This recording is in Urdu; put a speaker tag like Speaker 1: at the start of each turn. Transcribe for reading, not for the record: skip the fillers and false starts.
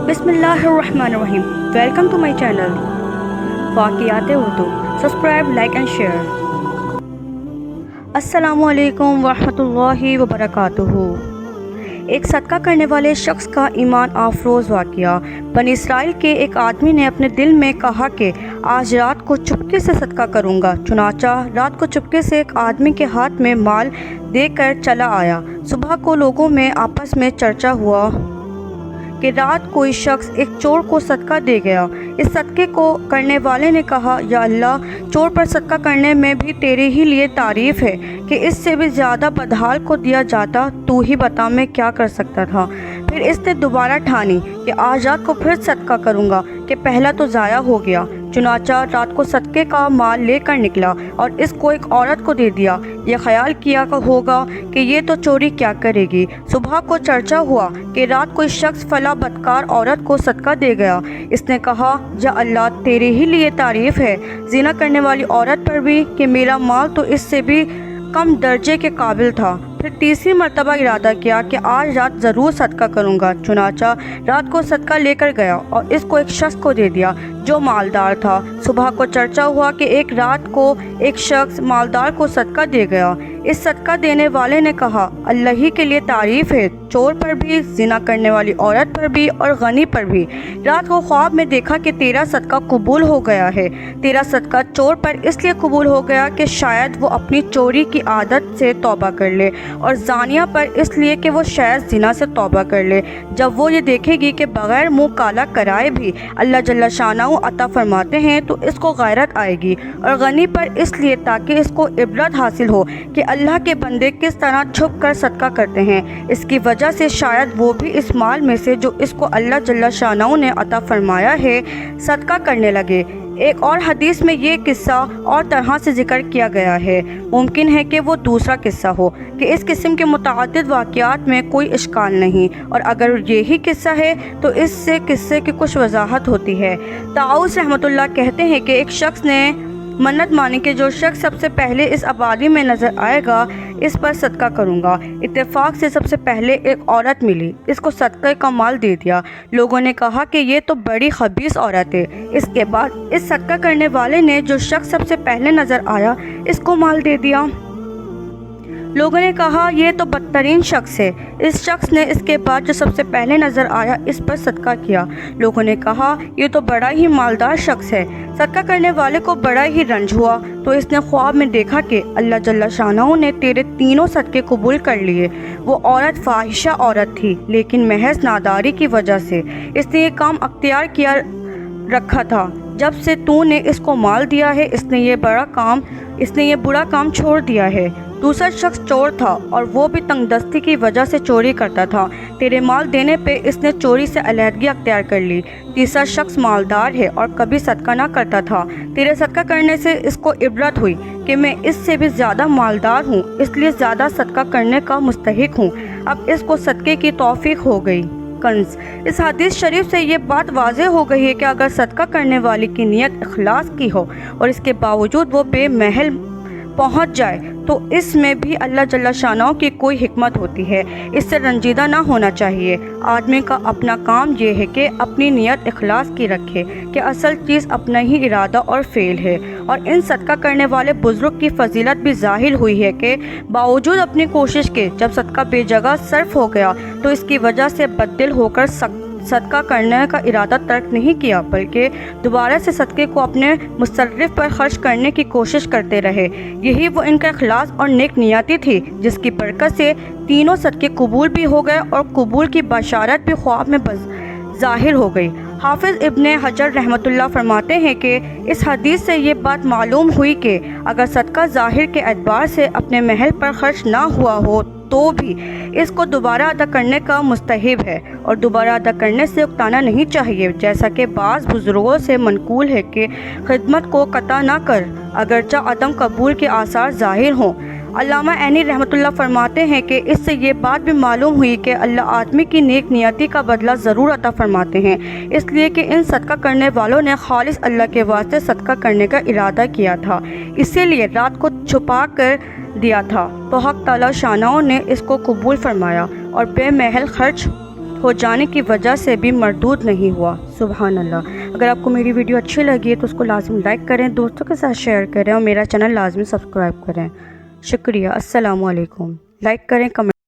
Speaker 1: بسم اللہ الرحمن الرحیم. ویلکم ٹو مائی چینل واقعات Urdu. Subscribe, like and share. السلام علیکم ورحمۃ اللہ وبرکاتہ. ایک صدقہ کرنے والے شخص کا ایمان افروز واقعہ. بنی اسرائیل کے ایک آدمی نے اپنے دل میں کہا کہ آج رات کو چپکے سے صدقہ کروں گا. چنانچہ رات کو چپکے سے ایک آدمی کے ہاتھ میں مال دے کر چلا آیا. صبح کو لوگوں میں آپس میں چرچا ہوا کہ رات کوئی شخص ایک چور کو صدقہ دے گیا. اس صدقے کو کرنے والے نے کہا، یا اللہ، چور پر صدقہ کرنے میں بھی تیرے ہی لیے تعریف ہے کہ اس سے بھی زیادہ بدحال کو دیا جاتا. تو ہی بتا میں کیا کر سکتا تھا. پھر اس نے دوبارہ ٹھانی کہ آج رات کو پھر صدقہ کروں گا کہ پہلا تو ضائع ہو گیا. چنانچہ رات کو صدقے کا مال لے کر نکلا اور اس کو ایک عورت کو دے دیا. یہ خیال کیا ہوگا کہ یہ تو چوری کیا کرے گی. صبح کو چرچا ہوا کہ رات کوئی شخص فلاں بدکار عورت کو صدقہ دے گیا. اس نے کہا، یا اللہ، تیرے ہی لیے تعریف ہے زنا کرنے والی عورت پر بھی کہ میرا مال تو اس سے بھی کم درجے کے قابل تھا. پھر تیسری مرتبہ ارادہ کیا کہ آج رات ضرور صدقہ کروں گا. چنانچہ رات کو صدقہ لے کر گیا اور اس کو ایک شخص کو دے دیا جو مالدار تھا. صبح کو چرچا ہوا کہ ایک رات کو ایک شخص مالدار کو صدقہ دے گیا. اس صدقہ دینے والے نے کہا، اللہ ہی کے لیے تعریف ہے، چور پر بھی، زنا کرنے والی عورت پر بھی اور غنی پر بھی. رات کو خواب میں دیکھا کہ تیرا صدقہ قبول ہو گیا ہے. تیرا صدقہ چور پر اس لیے قبول ہو گیا کہ شاید وہ اپنی چوری کی عادت سے توبہ کر لے، اور زانیہ پر اس لیے کہ وہ شاید زنا سے توبہ کر لے. جب وہ یہ دیکھے گی کہ بغیر منہ کالا کرائے بھی اللہ جل شانہ عطا فرماتے ہیں تو اس کو غیرت آئے گی. اور غنی پر اس لیے تاکہ اس کو عبرت حاصل ہو کہ اللہ کے بندے کس طرح چھپ کر صدقہ کرتے ہیں. اس کی وجہ سے شاید وہ بھی اس مال میں سے جو اس کو اللہ جل شانہ نے عطا فرمایا ہے صدقہ کرنے لگے. ایک اور حدیث میں یہ قصہ اور طرح سے ذکر کیا گیا ہے. ممکن ہے کہ وہ دوسرا قصہ ہو کہ اس قسم کے متعدد واقعات میں کوئی اشکال نہیں، اور اگر یہی قصہ ہے تو اس سے قصے کی کچھ وضاحت ہوتی ہے. طاؤس رحمۃ اللہ کہتے ہیں کہ ایک شخص نے منت مانی کہ جو شخص سب سے پہلے اس آبادی میں نظر آئے گا اس پر صدقہ کروں گا. اتفاق سے سب سے پہلے ایک عورت ملی، اس کو صدقے کا مال دے دیا. لوگوں نے کہا کہ یہ تو بڑی خبیث عورت ہے. اس کے بعد اس صدقہ کرنے والے نے جو شخص سب سے پہلے نظر آیا اس کو مال دے دیا. لوگوں نے کہا یہ تو بدترین شخص ہے. اس شخص نے اس کے بعد جو سب سے پہلے نظر آیا اس پر صدقہ کیا. لوگوں نے کہا یہ تو بڑا ہی مالدار شخص ہے. صدقہ کرنے والے کو بڑا ہی رنج ہوا تو اس نے خواب میں دیکھا کہ اللہ جل شانہ نے تیرے تینوں صدقے قبول کر لیے. وہ عورت فاحشہ عورت تھی، لیکن محض ناداری کی وجہ سے اس نے یہ کام اختیار کیا رکھا تھا. جب سے تو نے اس کو مال دیا ہے اس نے یہ برا کام چھوڑ دیا ہے. دوسرا شخص چور تھا اور وہ بھی تنگ دستی کی وجہ سے چوری کرتا تھا. تیرے مال دینے پہ اس نے چوری سے علیحدگی اختیار کر لی. تیسرا شخص مالدار ہے اور کبھی صدقہ نہ کرتا تھا. تیرے صدقہ کرنے سے اس کو عبرت ہوئی کہ میں اس سے بھی زیادہ مالدار ہوں، اس لیے زیادہ صدقہ کرنے کا مستحق ہوں. اب اس کو صدقے کی توفیق ہو گئی. کنز. اس حدیث شریف سے یہ بات واضح ہو گئی ہے کہ اگر صدقہ کرنے والی کی نیت اخلاص کی ہو اور اس کے باوجود وہ بے محل پہنچ جائے تو اس میں بھی اللہ جل شانہ کی کوئی حکمت ہوتی ہے. اس سے رنجیدہ نہ ہونا چاہیے. آدمی کا اپنا کام یہ ہے کہ اپنی نیت اخلاص کی رکھے کہ اصل چیز اپنا ہی ارادہ اور فعل ہے. اور ان صدقہ کرنے والے بزرگ کی فضیلت بھی ظاہر ہوئی ہے کہ باوجود اپنی کوشش کے جب صدقہ بے جگہ صرف ہو گیا تو اس کی وجہ سے بددل ہو کر صدقہ کرنے کا ارادہ ترک نہیں کیا، بلکہ دوبارہ سے صدقے کو اپنے مصرف پر خرچ کرنے کی کوشش کرتے رہے. یہی وہ ان کا اخلاص اور نیک نیتی تھی جس کی برکت سے تینوں صدقے قبول بھی ہو گئے اور قبول کی بشارت بھی خواب میں ظاہر ہو گئی. حافظ ابن حجر رحمۃ اللہ فرماتے ہیں کہ اس حدیث سے یہ بات معلوم ہوئی کہ اگر صدقہ ظاہر کے اعتبار سے اپنے محل پر خرچ نہ ہوا ہو تو بھی اس کو دوبارہ ادا کرنے کا مستحب ہے اور دوبارہ ادا کرنے سے اکتانا نہیں چاہیے. جیسا کہ بعض بزرگوں سے منقول ہے کہ خدمت کو قطع نہ کر اگرچہ عدم قبول کے آثار ظاہر ہوں. علامہ عینی رحمۃ اللہ فرماتے ہیں کہ اس سے یہ بات بھی معلوم ہوئی کہ اللہ آدمی کی نیک نیتی کا بدلہ ضرور عطا فرماتے ہیں، اس لیے کہ ان صدقہ کرنے والوں نے خالص اللہ کے واسطے صدقہ کرنے کا ارادہ کیا تھا، اسی لیے رات کو چھپا کر دیا تھا تو حق تعالی شانہ نے اس کو قبول فرمایا اور بے محل خرچ ہو جانے کی وجہ سے بھی مردود نہیں ہوا۔ سبحان اللہ۔ اگر آپ کو میری ویڈیو اچھی لگی ہے تو اس کو لازم لائک کریں، دوستوں کے ساتھ شیئر کریں اور میرا چینل لازمی سبسکرائب کریں۔ شکریہ۔ السلام علیکم۔ لائک کریں، کمنٹ